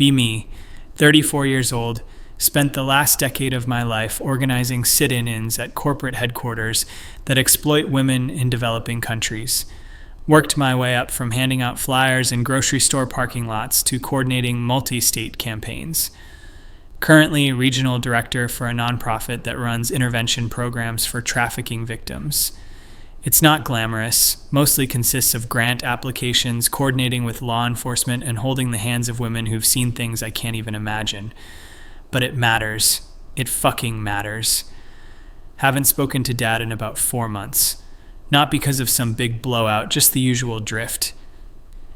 Be me, 34 years old, spent the last decade of my life organizing sit-ins at corporate headquarters that exploit women in developing countries. Worked my way up from handing out flyers in grocery store parking lots to coordinating multi-state campaigns. Currently regional director for a nonprofit that runs intervention programs for trafficking victims. It's not glamorous, mostly consists of grant applications, coordinating with law enforcement, and holding the hands of women who've seen things I can't even imagine. But it matters. It fucking matters. Haven't spoken to Dad in about 4 months. Not because of some big blowout, just the usual drift.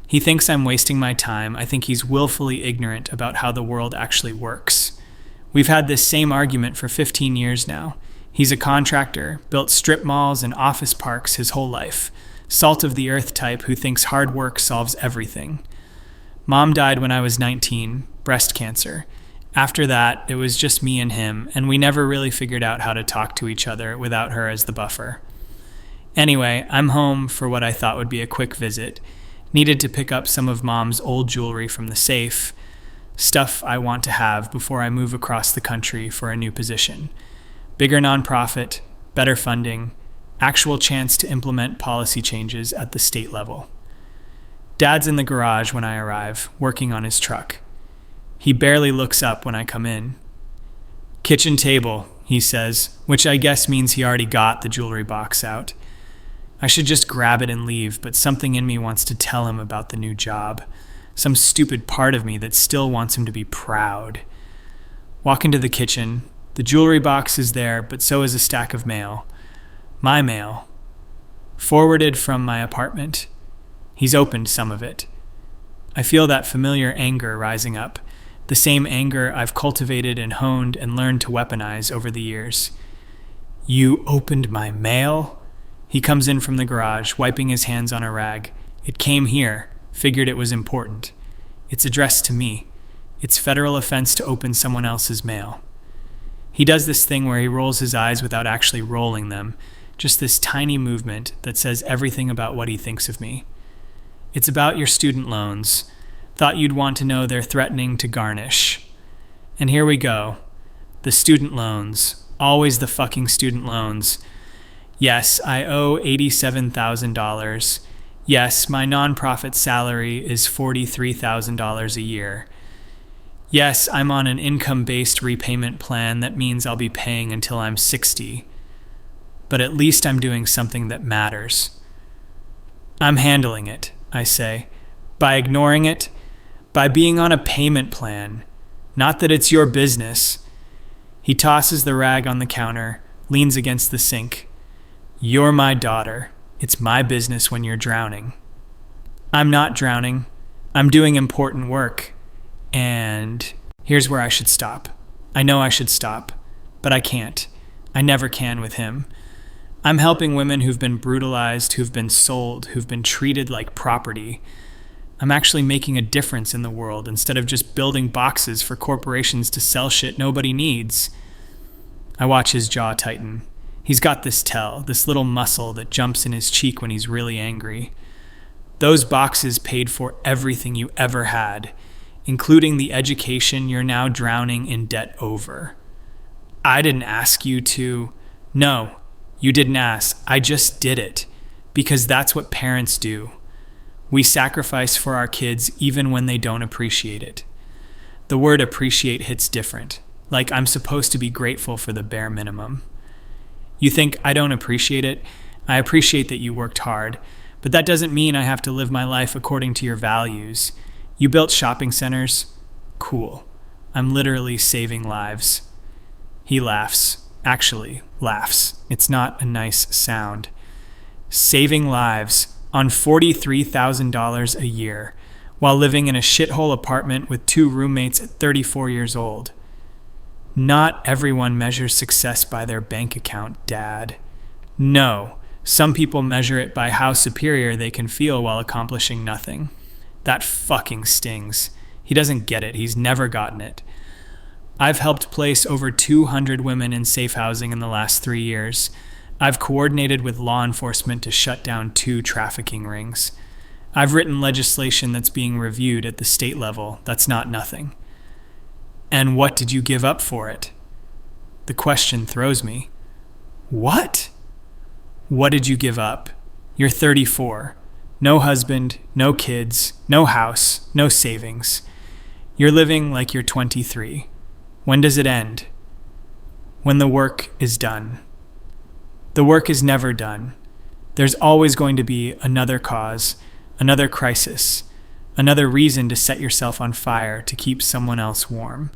He thinks I'm wasting my time. I think he's willfully ignorant about how the world actually works. We've had this same argument for 15 years now. He's a contractor, built strip malls and office parks his whole life. Salt of the earth type who thinks hard work solves everything. Mom died when I was 19, breast cancer. After that, it was just me and him, and we never really figured out how to talk to each other without her as the buffer. Anyway, I'm home for what I thought would be a quick visit. Needed to pick up some of Mom's old jewelry from the safe, stuff I want to have before I move across the country for a new position. Bigger nonprofit, better funding, actual chance to implement policy changes at the state level. Dad's in the garage when I arrive, working on his truck. He barely looks up when I come in. Kitchen table, he says, which I guess means he already got the jewelry box out. I should just grab it and leave, but something in me wants to tell him about the new job. Some stupid part of me that still wants him to be proud. Walk into the kitchen. The jewelry box is there, but so is a stack of mail. My mail. Forwarded from my apartment. He's opened some of it. I feel that familiar anger rising up. The same anger I've cultivated and honed and learned to weaponize over the years. You opened my mail? He comes in from the garage, wiping his hands on a rag. It came here. Figured it was important. It's addressed to me. It's federal offense to open someone else's mail. He does this thing where he rolls his eyes without actually rolling them. Just this tiny movement that says everything about what he thinks of me. It's about your student loans. Thought you'd want to know they're threatening to garnish. And here we go. The student loans. Always the fucking student loans. Yes, I owe $87,000. Yes, my nonprofit salary is $43,000 a year. Yes, I'm on an income-based repayment plan that means I'll be paying until I'm 60. But at least I'm doing something that matters. I'm handling it, I say. By ignoring it, by being on a payment plan. Not that it's your business. He tosses the rag on the counter, leans against the sink. You're my daughter. It's my business when you're drowning. I'm not drowning. I'm doing important work. And here's where I should stop. I know I should stop, but I can't. I never can with him. I'm helping women who've been brutalized, who've been sold, who've been treated like property. I'm actually making a difference in the world instead of just building boxes for corporations to sell shit nobody needs. I watch his jaw tighten. He's got this tell, this little muscle that jumps in his cheek when he's really angry. Those boxes paid for everything you ever had, including the education you're now drowning in debt over. I didn't ask you to. No, you didn't ask. I just did it. Because that's what parents do. We sacrifice for our kids even when they don't appreciate it. The word appreciate hits different. Like I'm supposed to be grateful for the bare minimum. You think I don't appreciate it? I appreciate that you worked hard, but that doesn't mean I have to live my life according to your values. You built shopping centers? Cool. I'm literally saving lives. He laughs. Actually, laughs. It's not a nice sound. Saving lives on $43,000 a year while living in a shithole apartment with 2 roommates at 34 years old. Not everyone measures success by their bank account, Dad. No, some people measure it by how superior they can feel while accomplishing nothing. That fucking stings. He doesn't get it. He's never gotten it. I've helped place over 200 women in safe housing in the last 3 years. I've coordinated with law enforcement to shut down 2 trafficking rings. I've written legislation that's being reviewed at the state level. That's not nothing. And what did you give up for it? The question throws me. What? What did you give up? You're 34. No husband, no kids, no house, no savings. You're living like you're 23. When does it end? When the work is done. The work is never done. There's always going to be another cause, another crisis, another reason to set yourself on fire to keep someone else warm.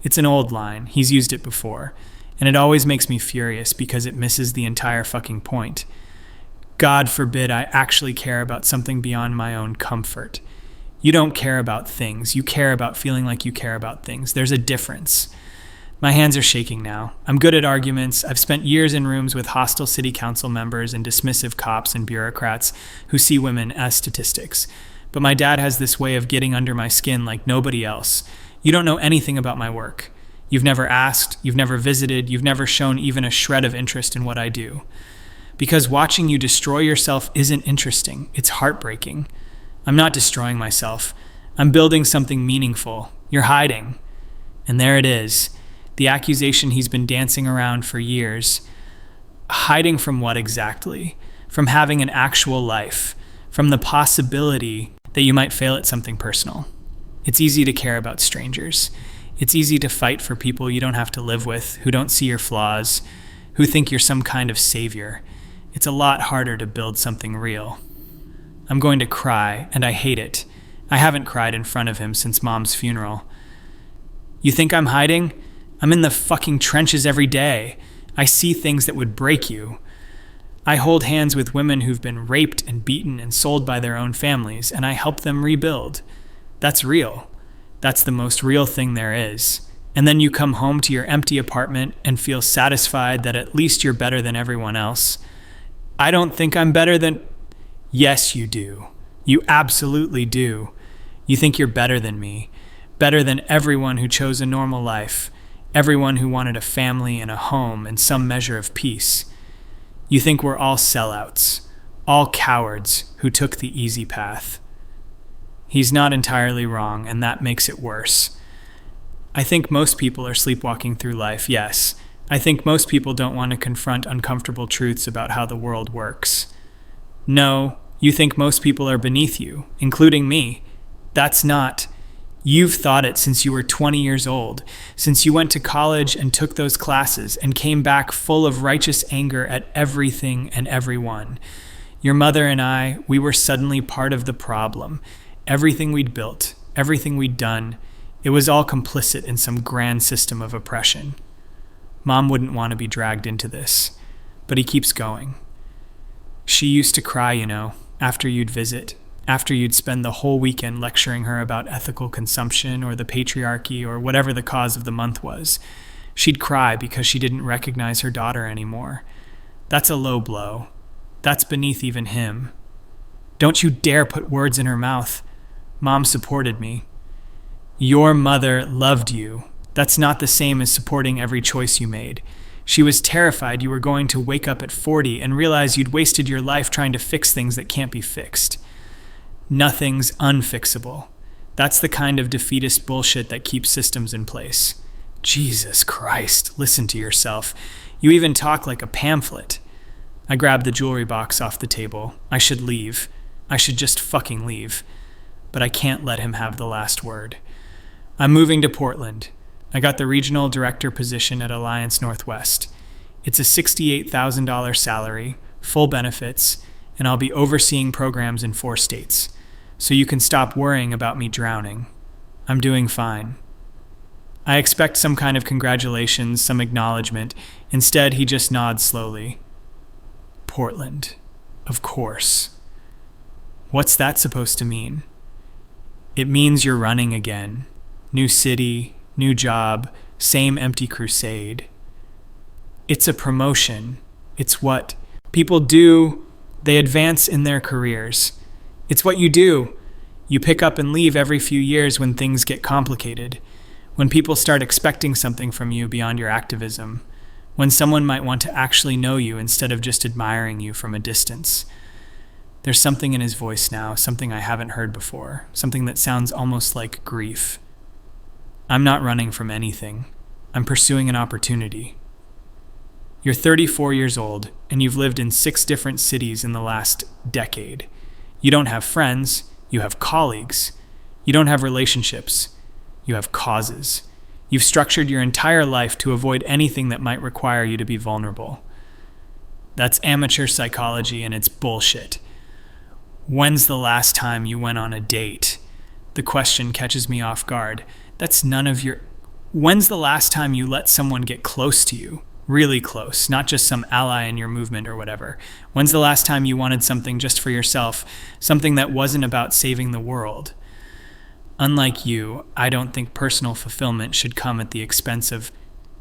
It's an old line. He's used it before. And it always makes me furious because it misses the entire fucking point. God forbid I actually care about something beyond my own comfort. You don't care about things. You care about feeling like you care about things. There's a difference. My hands are shaking now. I'm good at arguments. I've spent years in rooms with hostile city council members and dismissive cops and bureaucrats who see women as statistics. But my dad has this way of getting under my skin like nobody else. You don't know anything about my work. You've never asked, you've never visited, you've never shown even a shred of interest in what I do. Because watching you destroy yourself isn't interesting. It's heartbreaking. I'm not destroying myself. I'm building something meaningful. You're hiding. And there it is. The accusation he's been dancing around for years. Hiding from what exactly? From having an actual life. From the possibility that you might fail at something personal. It's easy to care about strangers. It's easy to fight for people you don't have to live with, who don't see your flaws, who think you're some kind of savior. It's a lot harder to build something real. I'm going to cry, and I hate it. I haven't cried in front of him since Mom's funeral. You think I'm hiding? I'm in the fucking trenches every day. I see things that would break you. I hold hands with women who've been raped and beaten and sold by their own families, and I help them rebuild. That's real. That's the most real thing there is. And then you come home to your empty apartment and feel satisfied that at least you're better than everyone else. I don't think I'm better than... Yes, you do. You absolutely do. You think you're better than me. Better than everyone who chose a normal life. Everyone who wanted a family and a home and some measure of peace. You think we're all sellouts. All cowards who took the easy path. He's not entirely wrong, and that makes it worse. I think most people are sleepwalking through life, yes. I think most people don't want to confront uncomfortable truths about how the world works. No, you think most people are beneath you, including me. That's not. You've thought it since you were 20 years old, since you went to college and took those classes and came back full of righteous anger at everything and everyone. Your mother and I, we were suddenly part of the problem. Everything we'd built, everything we'd done, it was all complicit in some grand system of oppression. Mom wouldn't want to be dragged into this, but he keeps going. She used to cry, after you'd visit, after you'd spend the whole weekend lecturing her about ethical consumption or the patriarchy or whatever the cause of the month was. She'd cry because she didn't recognize her daughter anymore. That's a low blow. That's beneath even him. Don't you dare put words in her mouth. Mom supported me. Your mother loved you. That's not the same as supporting every choice you made. She was terrified you were going to wake up at 40 and realize you'd wasted your life trying to fix things that can't be fixed. Nothing's unfixable. That's the kind of defeatist bullshit that keeps systems in place. Jesus Christ, listen to yourself. You even talk like a pamphlet. I grabbed the jewelry box off the table. I should leave. I should just fucking leave. But I can't let him have the last word. I'm moving to Portland. I got the regional director position at Alliance Northwest. It's a $68,000 salary, full benefits, and I'll be overseeing programs in 4 states. So you can stop worrying about me drowning. I'm doing fine. I expect some kind of congratulations, some acknowledgement. Instead, he just nods slowly. Portland. Of course. What's that supposed to mean? It means you're running again. New city, new job, same empty crusade. It's a promotion. It's what people do. They advance in their careers. It's what you do. You pick up and leave every few years when things get complicated, when people start expecting something from you beyond your activism, when someone might want to actually know you instead of just admiring you from a distance. There's something in his voice now, something I haven't heard before, something that sounds almost like grief. I'm not running from anything. I'm pursuing an opportunity. You're 34 years old, and you've lived in 6 different cities in the last decade. You don't have friends, you have colleagues. You don't have relationships, you have causes. You've structured your entire life to avoid anything that might require you to be vulnerable. That's amateur psychology, and it's bullshit. When's the last time you went on a date? The question catches me off guard. That's none of your... When's the last time you let someone get close to you? Really close, not just some ally in your movement or whatever. When's the last time you wanted something just for yourself, something that wasn't about saving the world? Unlike you, I don't think personal fulfillment should come at the expense of...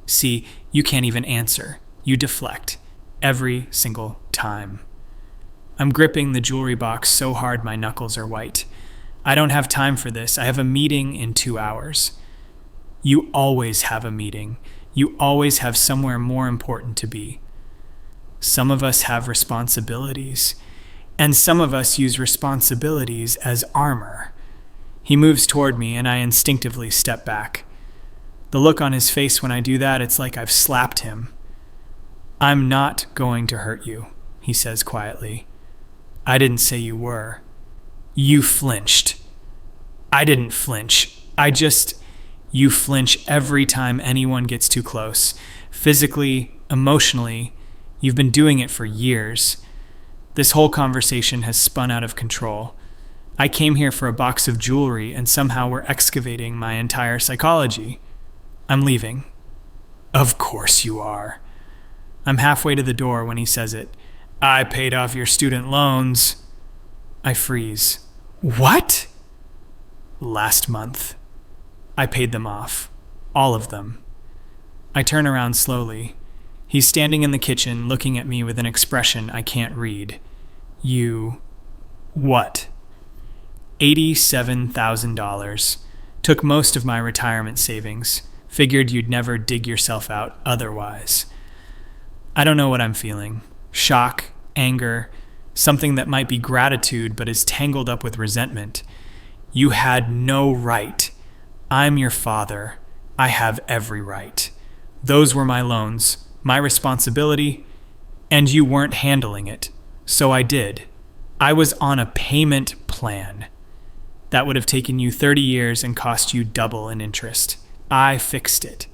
See, you can't even answer. You deflect. Every single time. I'm gripping the jewelry box so hard my knuckles are white. I don't have time for this. I have a meeting in 2 hours. You always have a meeting. You always have somewhere more important to be. Some of us have responsibilities, and some of us use responsibilities as armor. He moves toward me, and I instinctively step back. The look on his face when I do that, it's like I've slapped him. I'm not going to hurt you, he says quietly. I didn't say you were. You flinched. I didn't flinch. You flinch every time anyone gets too close. Physically, emotionally, you've been doing it for years. This whole conversation has spun out of control. I came here for a box of jewelry, and somehow we're excavating my entire psychology. I'm leaving. Of course you are. I'm halfway to the door when he says it. I paid off your student loans. I freeze. What? Last month. I paid them off. All of them. I turn around slowly. He's standing in the kitchen, looking at me with an expression I can't read. You... What? $87,000. Took most of my retirement savings. Figured you'd never dig yourself out otherwise. I don't know what I'm feeling. Shock, anger, something that might be gratitude but is tangled up with resentment. You had no right. I'm your father. I have every right. Those were my loans, my responsibility, and you weren't handling it. So I did. I was on a payment plan. That would have taken you 30 years and cost you double in interest. I fixed it.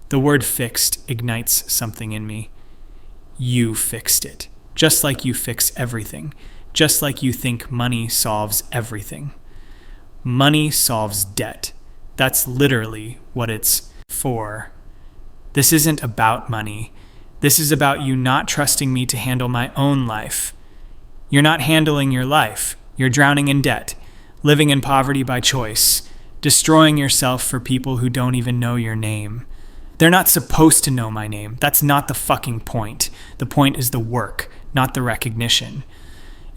The word fixed ignites something in me. You fixed it. Just like you fix everything. Just like you think money solves everything. Money solves debt. That's literally what it's for. This isn't about money. This is about you not trusting me to handle my own life. You're not handling your life. You're drowning in debt, living in poverty by choice, destroying yourself for people who don't even know your name. They're not supposed to know my name. That's not the fucking point. The point is the work, not the recognition.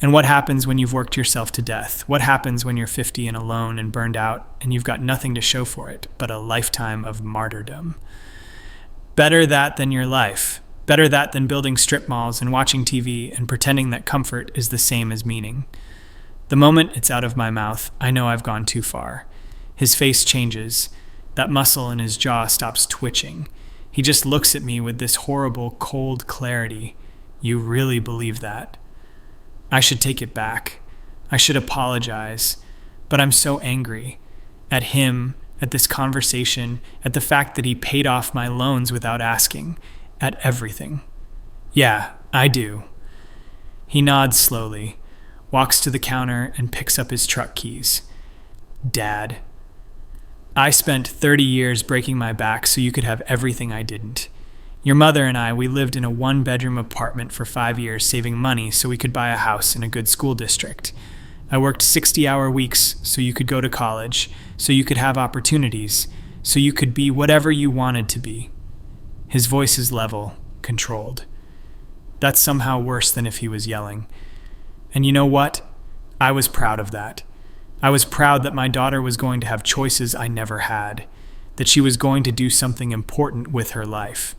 And what happens when you've worked yourself to death? What happens when you're 50 and alone and burned out and you've got nothing to show for it but a lifetime of martyrdom? Better that than your life. Better that than building strip malls and watching TV and pretending that comfort is the same as meaning. The moment it's out of my mouth, I know I've gone too far. His face changes. That muscle in his jaw stops twitching. He just looks at me with this horrible, cold clarity. You really believe that? I should take it back. I should apologize. But I'm so angry. At him, at this conversation, at the fact that he paid off my loans without asking. At everything. Yeah, I do. He nods slowly, walks to the counter and picks up his truck keys. Dad. I spent 30 years breaking my back so you could have everything I didn't. Your mother and I, we lived in a 1-bedroom apartment for 5 years, saving money so we could buy a house in a good school district. I worked 60-hour weeks so you could go to college, so you could have opportunities, so you could be whatever you wanted to be. His voice is level, controlled. That's somehow worse than if he was yelling. And you know what? I was proud of that. I was proud that my daughter was going to have choices I never had, that she was going to do something important with her life.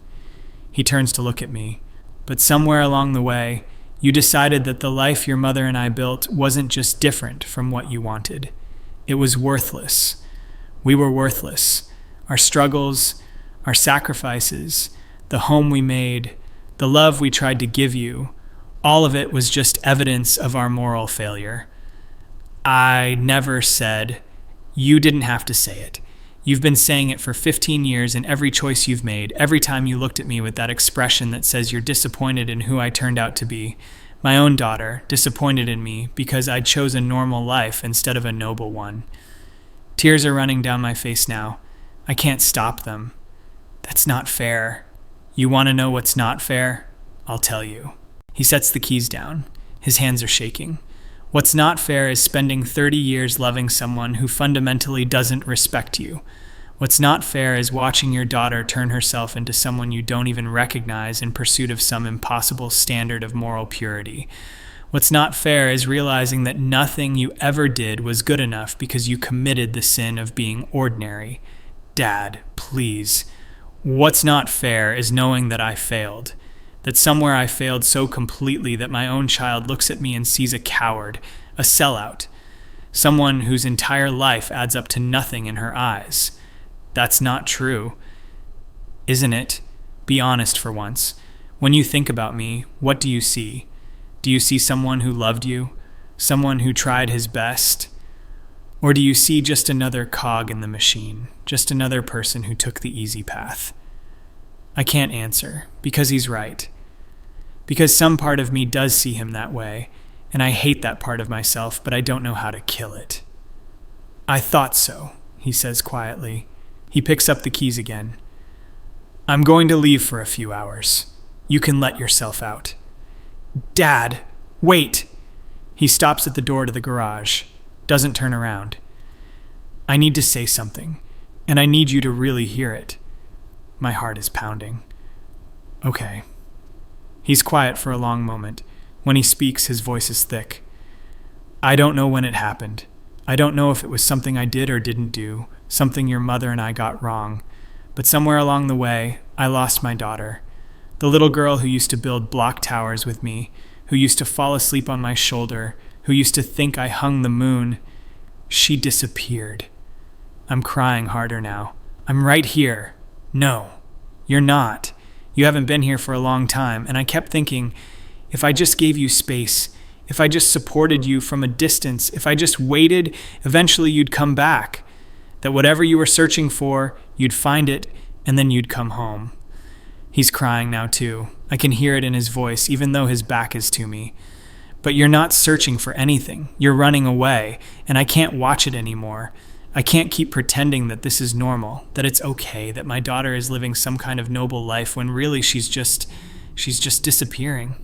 He turns to look at me, but somewhere along the way, You decided that the life your mother and I built wasn't just different from what you wanted. It was worthless. We were worthless. Our struggles, our sacrifices, the home we made, the love we tried to give you, all of it was just evidence of our moral failure. I never said, you didn't have to say it. You've been saying it for 15 years in every choice you've made, every time you looked at me with that expression that says you're disappointed in who I turned out to be. My own daughter, disappointed in me because I chose a normal life instead of a noble one. Tears are running down my face now. I can't stop them. That's not fair. You want to know what's not fair? I'll tell you. He sets the keys down. His hands are shaking. What's not fair is spending 30 years loving someone who fundamentally doesn't respect you. What's not fair is watching your daughter turn herself into someone you don't even recognize in pursuit of some impossible standard of moral purity. What's not fair is realizing that nothing you ever did was good enough because you committed the sin of being ordinary. Dad, please. What's not fair is knowing that I failed. That somewhere I failed so completely that my own child looks at me and sees a coward, a sellout, someone whose entire life adds up to nothing in her eyes. That's not true, isn't it? Be honest for once. When you think about me, what do you see? Do you see someone who loved you? Someone who tried his best? Or do you see just another cog in the machine, just another person who took the easy path? I can't answer, because he's right. Because some part of me does see him that way, and I hate that part of myself, but I don't know how to kill it. I thought so, he says quietly. He picks up the keys again. I'm going to leave for a few hours. You can let yourself out. Dad, wait! He stops at the door to the garage, doesn't turn around. I need to say something, and I need you to really hear it. My heart is pounding. Okay. He's quiet for a long moment. When he speaks, his voice is thick. I don't know when it happened. I don't know if it was something I did or didn't do, something your mother and I got wrong. But somewhere along the way, I lost my daughter. The little girl who used to build block towers with me, who used to fall asleep on my shoulder, who used to think I hung the moon. She disappeared. I'm crying harder now. I'm right here. No, you're not. You haven't been here for a long time, and I kept thinking, if I just gave you space, if I just supported you from a distance, if I just waited, eventually you'd come back. That whatever you were searching for, you'd find it, and then you'd come home. He's crying now too. I can hear it in his voice, even though his back is to me. But you're not searching for anything. You're running away, and I can't watch it anymore. I can't keep pretending that this is normal, that it's okay, that my daughter is living some kind of noble life when really she's just disappearing.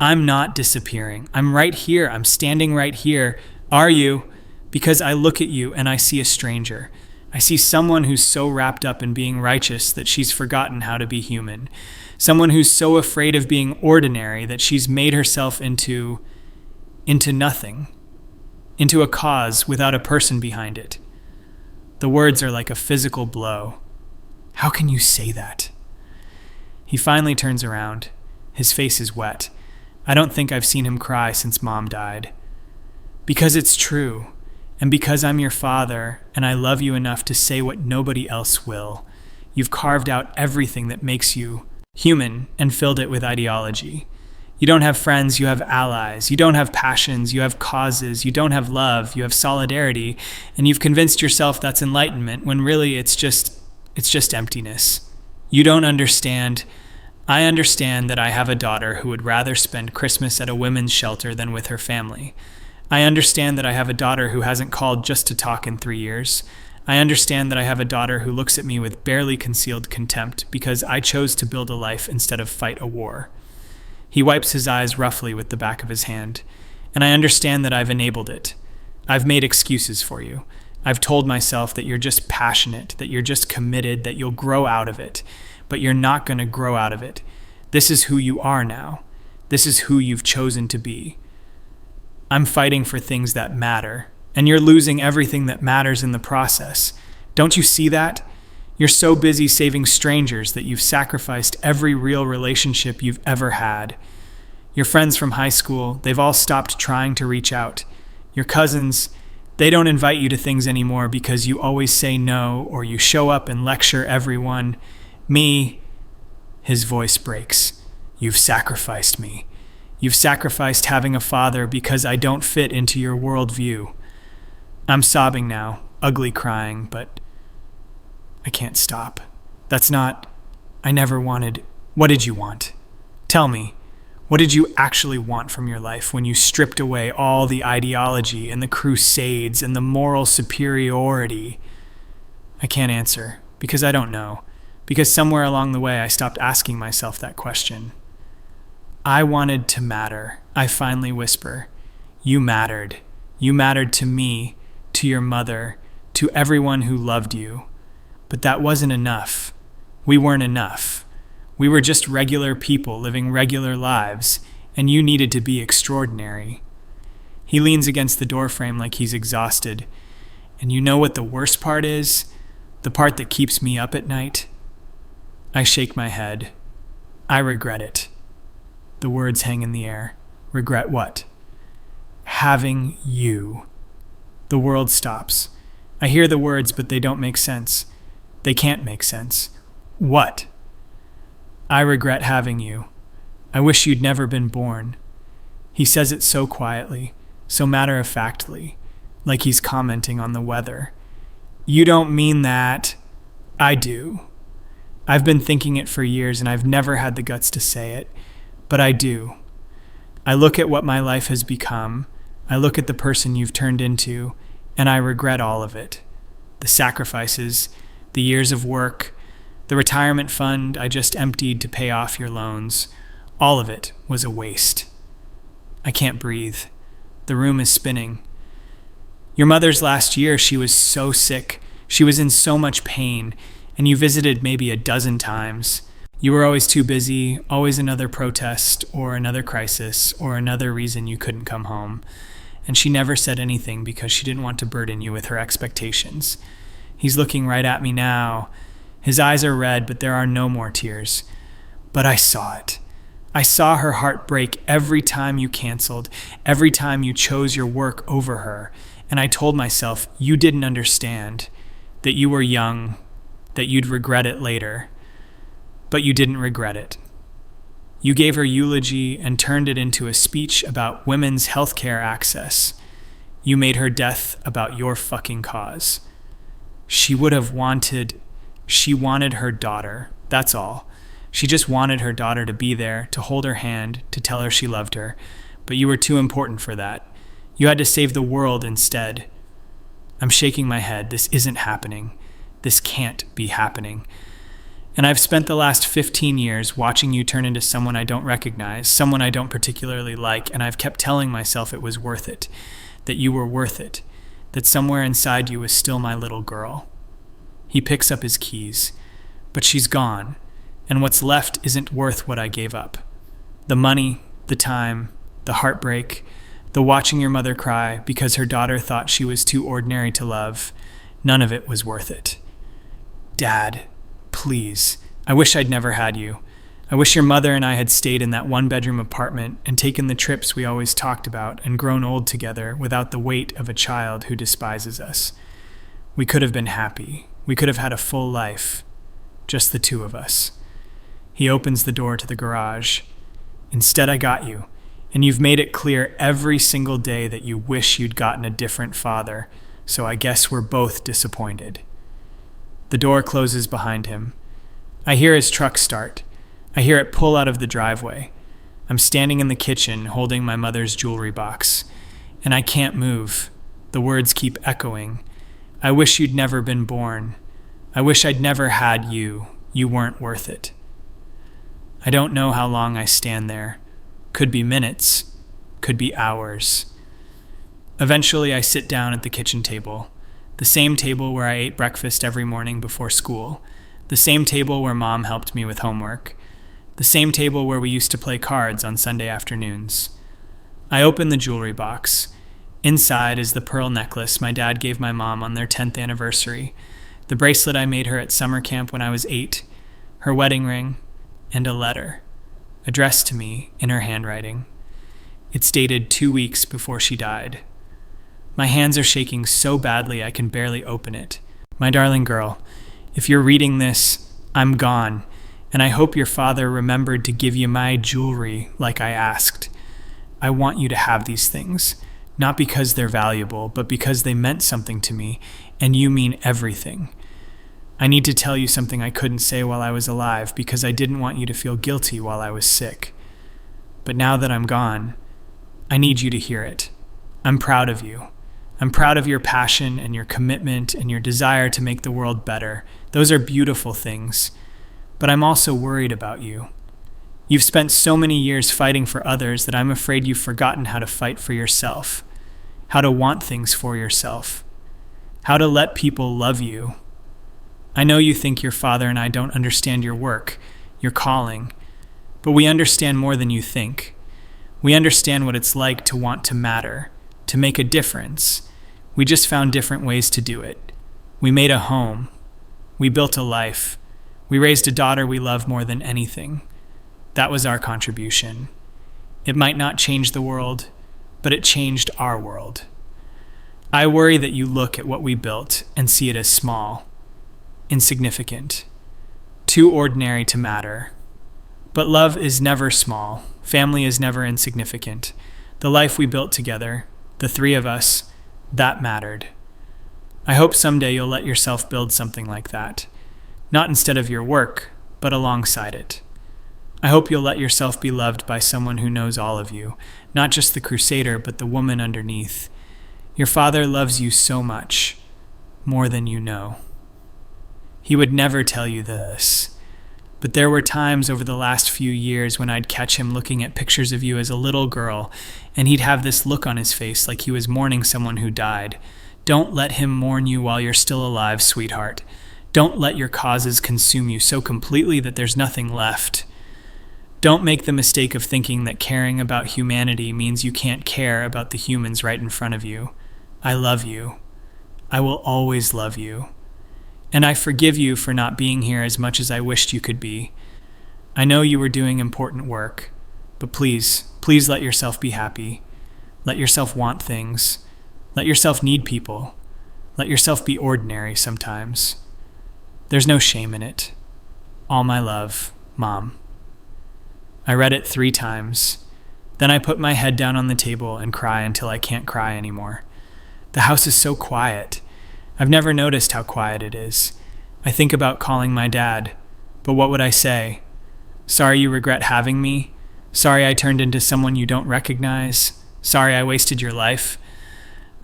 I'm not disappearing. I'm right here. I'm standing right here. Are you? Because I look at you and I see a stranger. I see someone who's so wrapped up in being righteous that she's forgotten how to be human. Someone who's so afraid of being ordinary that she's made herself into nothing. Into a cause without a person behind it. The words are like a physical blow. How can you say that? He finally turns around. His face is wet. I don't think I've seen him cry since Mom died. Because it's true, and because I'm your father, and I love you enough to say what nobody else will. You've carved out everything that makes you human and filled it with ideology. You don't have friends, you have allies. You don't have passions, you have causes. You don't have love, you have solidarity. And you've convinced yourself that's enlightenment when really it's just emptiness. You don't understand. I understand that I have a daughter who would rather spend Christmas at a women's shelter than with her family. I understand that I have a daughter who hasn't called just to talk in 3 years. I understand that I have a daughter who looks at me with barely concealed contempt because I chose to build a life instead of fight a war. He wipes his eyes roughly with the back of his hand. And I understand that I've enabled it. I've made excuses for you. I've told myself that you're just passionate, that you're just committed, that you'll grow out of it. But you're not going to grow out of it. This is who you are now. This is who you've chosen to be. I'm fighting for things that matter, and you're losing everything that matters in the process. Don't you see that? You're so busy saving strangers that you've sacrificed every real relationship you've ever had. Your friends from high school, they've all stopped trying to reach out. Your cousins, they don't invite you to things anymore because you always say no, or you show up and lecture everyone. Me, his voice breaks. You've sacrificed me. You've sacrificed having a father because I don't fit into your worldview. I'm sobbing now, ugly crying, but I can't stop. I never wanted. What did you want? Tell me, what did you actually want from your life when you stripped away all the ideology and the crusades and the moral superiority? I can't answer, because I don't know, because somewhere along the way I stopped asking myself that question. I wanted to matter, I finally whisper. You mattered. You mattered to me, to your mother, to everyone who loved you. But that wasn't enough. We weren't enough. We were just regular people living regular lives, and you needed to be extraordinary. He leans against the doorframe like he's exhausted. And you know what the worst part is? The part that keeps me up at night? I shake my head. I regret it. The words hang in the air. Regret what? Having you. The world stops. I hear the words, but they don't make sense. They can't make sense. What? I regret having you. I wish you'd never been born. He says it so quietly, so matter-of-factly, like he's commenting on the weather. You don't mean that. I do. I've been thinking it for years, and I've never had the guts to say it, but I do. I look at what my life has become. I look at the person you've turned into, and I regret all of it. The sacrifices, the years of work, the retirement fund I just emptied to pay off your loans, all of it was a waste. I can't breathe. The room is spinning. Your mother's last year, she was so sick. She was in so much pain, and you visited maybe a dozen times. You were always too busy, always another protest, or another crisis, or another reason you couldn't come home. And she never said anything because she didn't want to burden you with her expectations. He's looking right at me now. His eyes are red, but there are no more tears. But I saw it. I saw her heart break every time you canceled, every time you chose your work over her. And I told myself you didn't understand, that you were young, that you'd regret it later. But you didn't regret it. You gave her eulogy and turned it into a speech about women's healthcare access. You made her death about your fucking cause. She wanted her daughter, that's all. She just wanted her daughter to be there, to hold her hand, to tell her she loved her. But you were too important for that. You had to save the world instead. I'm shaking my head. This isn't happening. This can't be happening. And I've spent the last 15 years watching you turn into someone I don't recognize, someone I don't particularly like, and I've kept telling myself it was worth it, that you were worth it, that somewhere inside you was still my little girl. He picks up his keys, but she's gone, and what's left isn't worth what I gave up. The money, the time, the heartbreak, the watching your mother cry because her daughter thought she was too ordinary to love, none of it was worth it. Dad, please, I wish I'd never had you. I wish your mother and I had stayed in that one-bedroom apartment and taken the trips we always talked about and grown old together without the weight of a child who despises us. We could have been happy. We could have had a full life. Just the two of us. He opens the door to the garage. Instead, I got you, and you've made it clear every single day that you wish you'd gotten a different father, so I guess we're both disappointed. The door closes behind him. I hear his truck start. I hear it pull out of the driveway. I'm standing in the kitchen holding my mother's jewelry box, and I can't move. The words keep echoing. I wish you'd never been born. I wish I'd never had you. You weren't worth it. I don't know how long I stand there. Could be minutes. Could be hours. Eventually, I sit down at the kitchen table. The same table where I ate breakfast every morning before school. The same table where Mom helped me with homework. The same table where we used to play cards on Sunday afternoons. I open the jewelry box. Inside is the pearl necklace my dad gave my mom on their 10th anniversary, the bracelet I made her at summer camp when I was 8, her wedding ring, and a letter. addressed to me in her handwriting. It's dated 2 weeks before she died. My hands are shaking so badly I can barely open it. My darling girl, if you're reading this, I'm gone, and I hope your father remembered to give you my jewelry like I asked. I want you to have these things, not because they're valuable, but because they meant something to me, and you mean everything. I need to tell you something I couldn't say while I was alive because I didn't want you to feel guilty while I was sick. But now that I'm gone, I need you to hear it. I'm proud of you. I'm proud of your passion and your commitment and your desire to make the world better. Those are beautiful things. But I'm also worried about you. You've spent so many years fighting for others that I'm afraid you've forgotten how to fight for yourself, how to want things for yourself, how to let people love you. I know you think your father and I don't understand your work, your calling, but we understand more than you think. We understand what it's like to want to matter, to make a difference. We just found different ways to do it. We made a home. We built a life. We raised a daughter we love more than anything. That was our contribution. It might not change the world, but it changed our world. I worry that you look at what we built and see it as small, insignificant, too ordinary to matter. But love is never small. Family is never insignificant. The life we built together, the three of us, that mattered. I hope someday you'll let yourself build something like that. Not instead of your work, but alongside it. I hope you'll let yourself be loved by someone who knows all of you, not just the crusader, but the woman underneath. Your father loves you so much, more than you know. He would never tell you this, but there were times over the last few years when I'd catch him looking at pictures of you as a little girl, and he'd have this look on his face like he was mourning someone who died. Don't let him mourn you while you're still alive, sweetheart. Don't let your causes consume you so completely that there's nothing left. Don't make the mistake of thinking that caring about humanity means you can't care about the humans right in front of you. I love you. I will always love you. And I forgive you for not being here as much as I wished you could be. I know you were doing important work, but please let yourself be happy. Let yourself want things. Let yourself need people. Let yourself be ordinary sometimes. There's no shame in it. All my love, Mom. I read it 3 times. Then I put my head down on the table and cry until I can't cry anymore. The house is so quiet. I've never noticed how quiet it is. I think about calling my dad, but what would I say? Sorry you regret having me? Sorry I turned into someone you don't recognize? Sorry I wasted your life?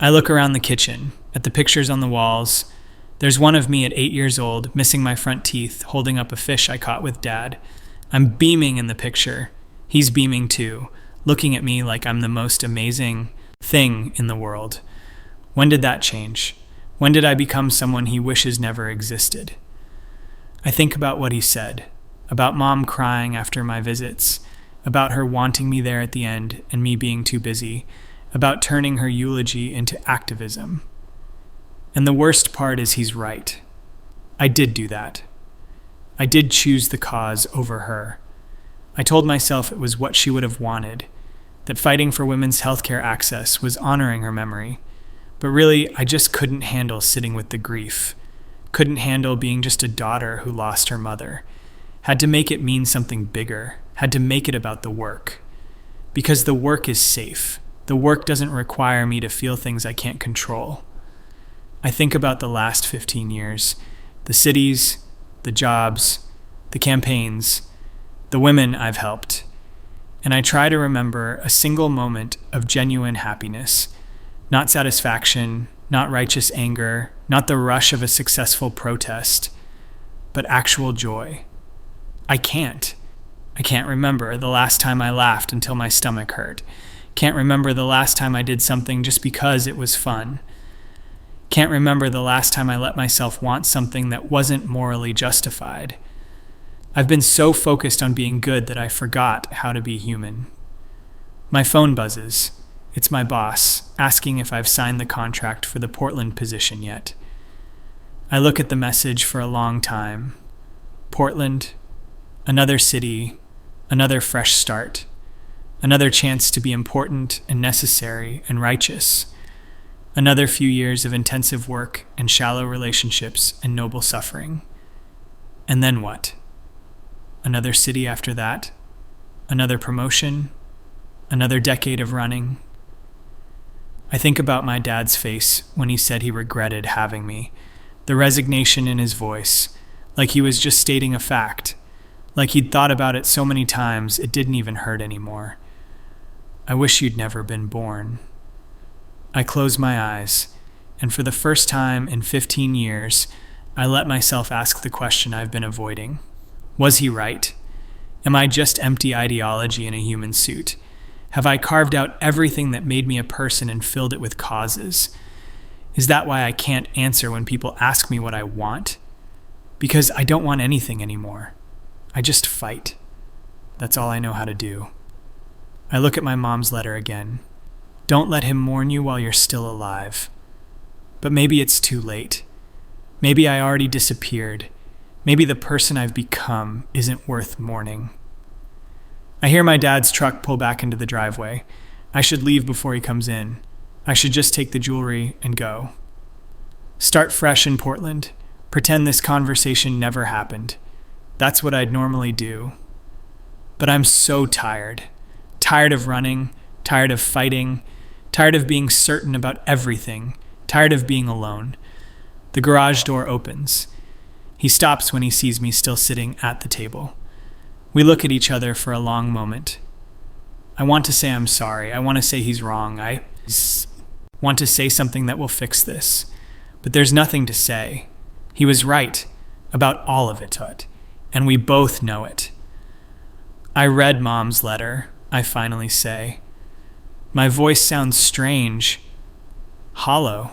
I look around the kitchen, at the pictures on the walls. There's one of me at 8 years old, missing my front teeth, holding up a fish I caught with Dad. I'm beaming in the picture. He's beaming too, looking at me like I'm the most amazing thing in the world. When did that change? When did I become someone he wishes never existed? I think about what he said, about Mom crying after my visits, about her wanting me there at the end and me being too busy, about turning her eulogy into activism. And the worst part is he's right. I did do that. I did choose the cause over her. I told myself it was what she would have wanted, that fighting for women's healthcare access was honoring her memory. But really, I just couldn't handle sitting with the grief. Couldn't handle being just a daughter who lost her mother. Had to make it mean something bigger. Had to make it about the work. Because the work is safe. The work doesn't require me to feel things I can't control. I think about the last 15 years. The cities, the jobs, the campaigns, the women I've helped. And I try to remember a single moment of genuine happiness. Not satisfaction, not righteous anger, not the rush of a successful protest, but actual joy. I can't remember the last time I laughed until my stomach hurt. Can't remember the last time I did something just because it was fun. Can't remember the last time I let myself want something that wasn't morally justified. I've been so focused on being good that I forgot how to be human. My phone buzzes. It's my boss, asking if I've signed the contract for the Portland position yet. I look at the message for a long time. Portland, another city, another fresh start, another chance to be important and necessary and righteous, another few years of intensive work and shallow relationships and noble suffering. And then what? Another city after that, another promotion, another decade of running. I think about my dad's face when he said he regretted having me, the resignation in his voice, like he was just stating a fact, like he'd thought about it so many times it didn't even hurt anymore. I wish you'd never been born. I close my eyes, and for the first time in 15 years, I let myself ask the question I've been avoiding. Was he right? Am I just empty ideology in a human suit? Have I carved out everything that made me a person and filled it with causes? Is that why I can't answer when people ask me what I want? Because I don't want anything anymore. I just fight. That's all I know how to do. I look at my mom's letter again. Don't let him mourn you while you're still alive. But maybe it's too late. Maybe I already disappeared. Maybe the person I've become isn't worth mourning. I hear my dad's truck pull back into the driveway. I should leave before he comes in. I should just take the jewelry and go. Start fresh in Portland. Pretend this conversation never happened. That's what I'd normally do. But I'm so tired. Tired of running, tired of fighting, tired of being certain about everything, tired of being alone. The garage door opens. He stops when he sees me still sitting at the table. We look at each other for a long moment. I want to say I'm sorry. I want to say he's wrong. I want to say something that will fix this. But there's nothing to say. He was right about all of it, and we both know it. I read Mom's letter, I finally say. My voice sounds strange, hollow.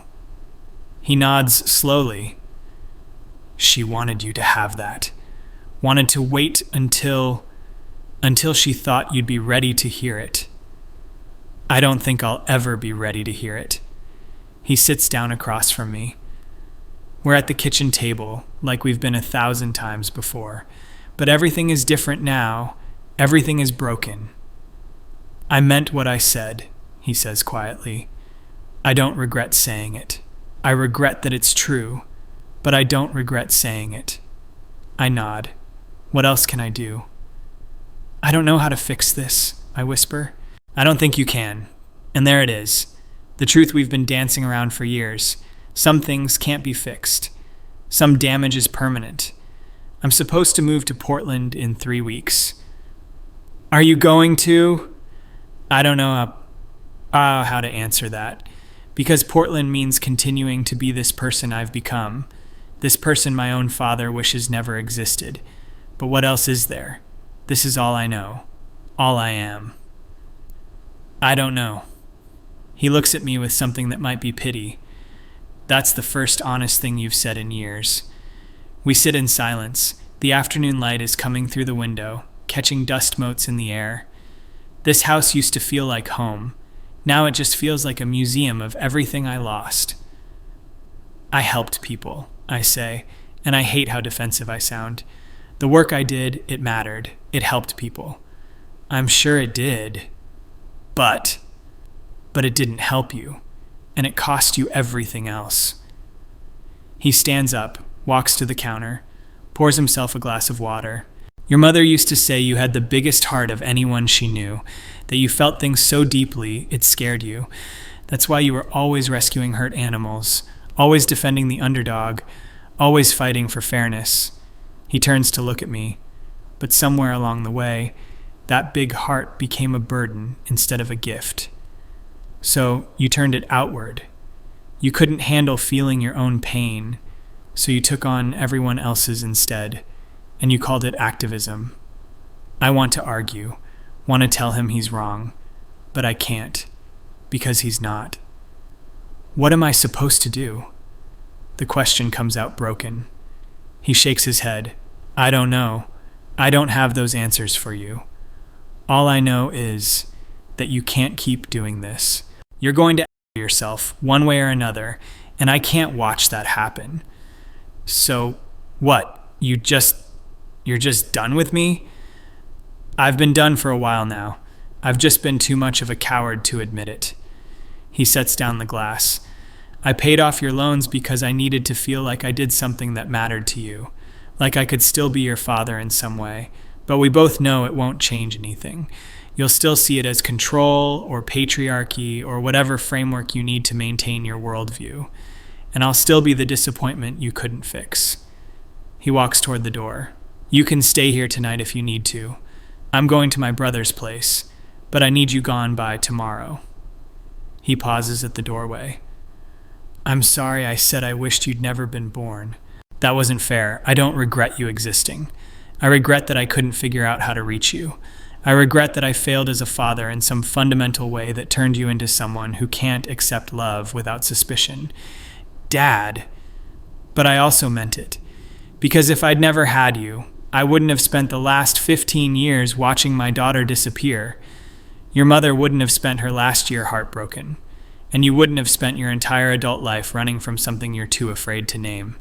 He nods slowly. She wanted you to have that. Wanted to wait until she thought you'd be ready to hear it. I don't think I'll ever be ready to hear it. He sits down across from me. We're at the kitchen table, like we've been 1,000 times before. But everything is different now. Everything is broken. I meant what I said, he says quietly. I don't regret saying it. I regret that it's true, but I don't regret saying it. I nod. What else can I do? I don't know how to fix this, I whisper. I don't think you can. And there it is. The truth we've been dancing around for years. Some things can't be fixed. Some damage is permanent. I'm supposed to move to Portland in 3 weeks. Are you going to? I don't know how to answer that. Because Portland means continuing to be this person I've become. This person my own father wishes never existed. But what else is there? This is all I know. All I am. I don't know. He looks at me with something that might be pity. That's the first honest thing you've said in years. We sit in silence. The afternoon light is coming through the window, catching dust motes in the air. This house used to feel like home. Now it just feels like a museum of everything I lost. I helped people, I say, and I hate how defensive I sound. The work I did, it mattered. It helped people. I'm sure it did. But it didn't help you, and it cost you everything else. He stands up, walks to the counter, pours himself a glass of water. Your mother used to say you had the biggest heart of anyone she knew, that you felt things so deeply it scared you. That's why you were always rescuing hurt animals, always defending the underdog, always fighting for fairness. He turns to look at me, but somewhere along the way, that big heart became a burden instead of a gift. So you turned it outward. You couldn't handle feeling your own pain, so you took on everyone else's instead, and you called it activism. I want to argue, want to tell him he's wrong, but I can't, because he's not. What am I supposed to do? The question comes out broken. He shakes his head. I don't know. I don't have those answers for you. All I know is that you can't keep doing this. You're going to yourself one way or another, and I can't watch that happen. So, what? You're just done with me? I've been done for a while now. I've just been too much of a coward to admit it. He sets down the glass. I paid off your loans because I needed to feel like I did something that mattered to you, like I could still be your father in some way, but we both know it won't change anything. You'll still see it as control or patriarchy or whatever framework you need to maintain your worldview, and I'll still be the disappointment you couldn't fix. He walks toward the door. You can stay here tonight if you need to. I'm going to my brother's place, but I need you gone by tomorrow. He pauses at the doorway. I'm sorry I said I wished you'd never been born. That wasn't fair. I don't regret you existing. I regret that I couldn't figure out how to reach you. I regret that I failed as a father in some fundamental way that turned you into someone who can't accept love without suspicion. Dad. But I also meant it. Because if I'd never had you, I wouldn't have spent the last 15 years watching my daughter disappear. Your mother wouldn't have spent her last year heartbroken. And you wouldn't have spent your entire adult life running from something you're too afraid to name.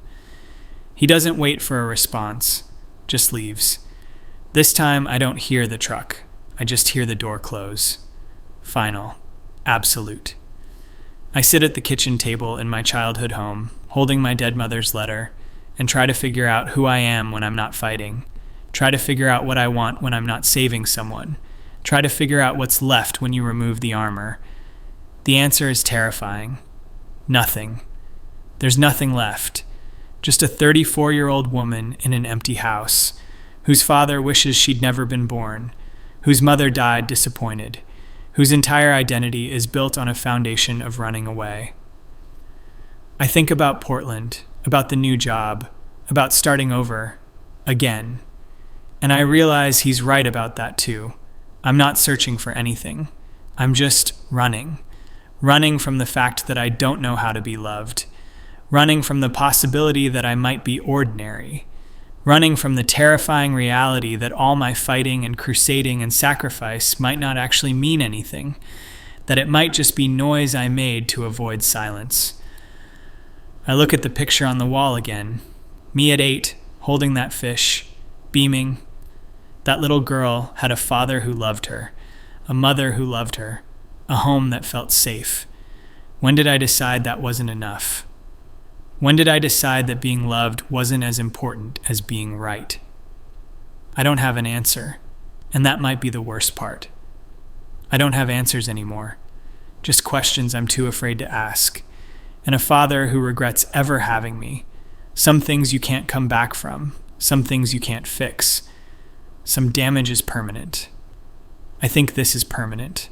He doesn't wait for a response, just leaves. This time I don't hear the truck. I just hear the door close. Final. Absolute. I sit at the kitchen table in my childhood home, holding my dead mother's letter, and try to figure out who I am when I'm not fighting. Try to figure out what I want when I'm not saving someone. Try to figure out what's left when you remove the armor. The answer is terrifying. Nothing. There's nothing left. Just a 34-year-old woman in an empty house, whose father wishes she'd never been born, whose mother died disappointed, whose entire identity is built on a foundation of running away. I think about Portland, about the new job, about starting over, again. And I realize he's right about that too. I'm not searching for anything. I'm just running. Running from the fact that I don't know how to be loved. Running from the possibility that I might be ordinary. Running from the terrifying reality that all my fighting and crusading and sacrifice might not actually mean anything. That it might just be noise I made to avoid silence. I look at the picture on the wall again. Me at 8, holding that fish, beaming. That little girl had a father who loved her, a mother who loved her, a home that felt safe. When did I decide that wasn't enough? When did I decide that being loved wasn't as important as being right? I don't have an answer, and that might be the worst part. I don't have answers anymore, just questions I'm too afraid to ask. And a father who regrets ever having me. Some things you can't come back from, some things you can't fix. Some damage is permanent. I think this is permanent.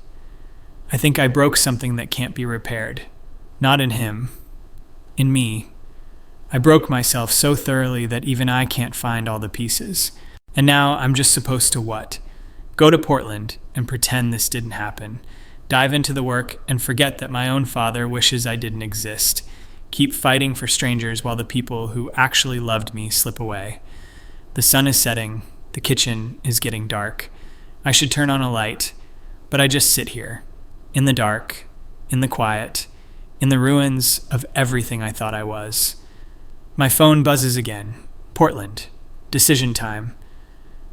I think I broke something that can't be repaired. Not in him. In me. I broke myself so thoroughly that even I can't find all the pieces. And now I'm just supposed to what? Go to Portland and pretend this didn't happen. Dive into the work and forget that my own father wishes I didn't exist. Keep fighting for strangers while the people who actually loved me slip away. The sun is setting. The kitchen is getting dark. I should turn on a light, but I just sit here, in the dark, in the quiet, in the ruins of everything I thought I was. My phone buzzes again. Portland. Decision time.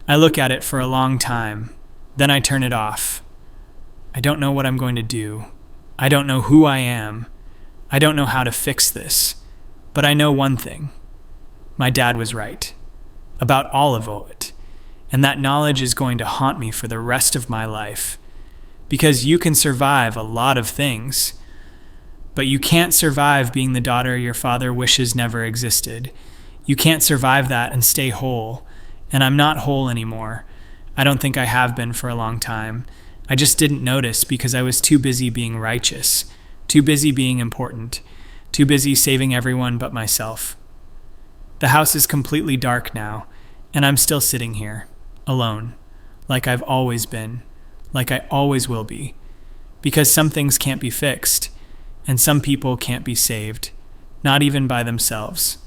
I look at it for a long time, then I turn it off. I don't know what I'm going to do. I don't know who I am. I don't know how to fix this. But I know one thing. My dad was right. About all of it. And that knowledge is going to haunt me for the rest of my life. Because you can survive a lot of things. But you can't survive being the daughter your father wishes never existed. You can't survive that and stay whole. And I'm not whole anymore. I don't think I have been for a long time. I just didn't notice because I was too busy being righteous, too busy being important, too busy saving everyone but myself. The house is completely dark now, and I'm still sitting here, alone, like I've always been, like I always will be, because some things can't be fixed, and some people can't be saved, not even by themselves.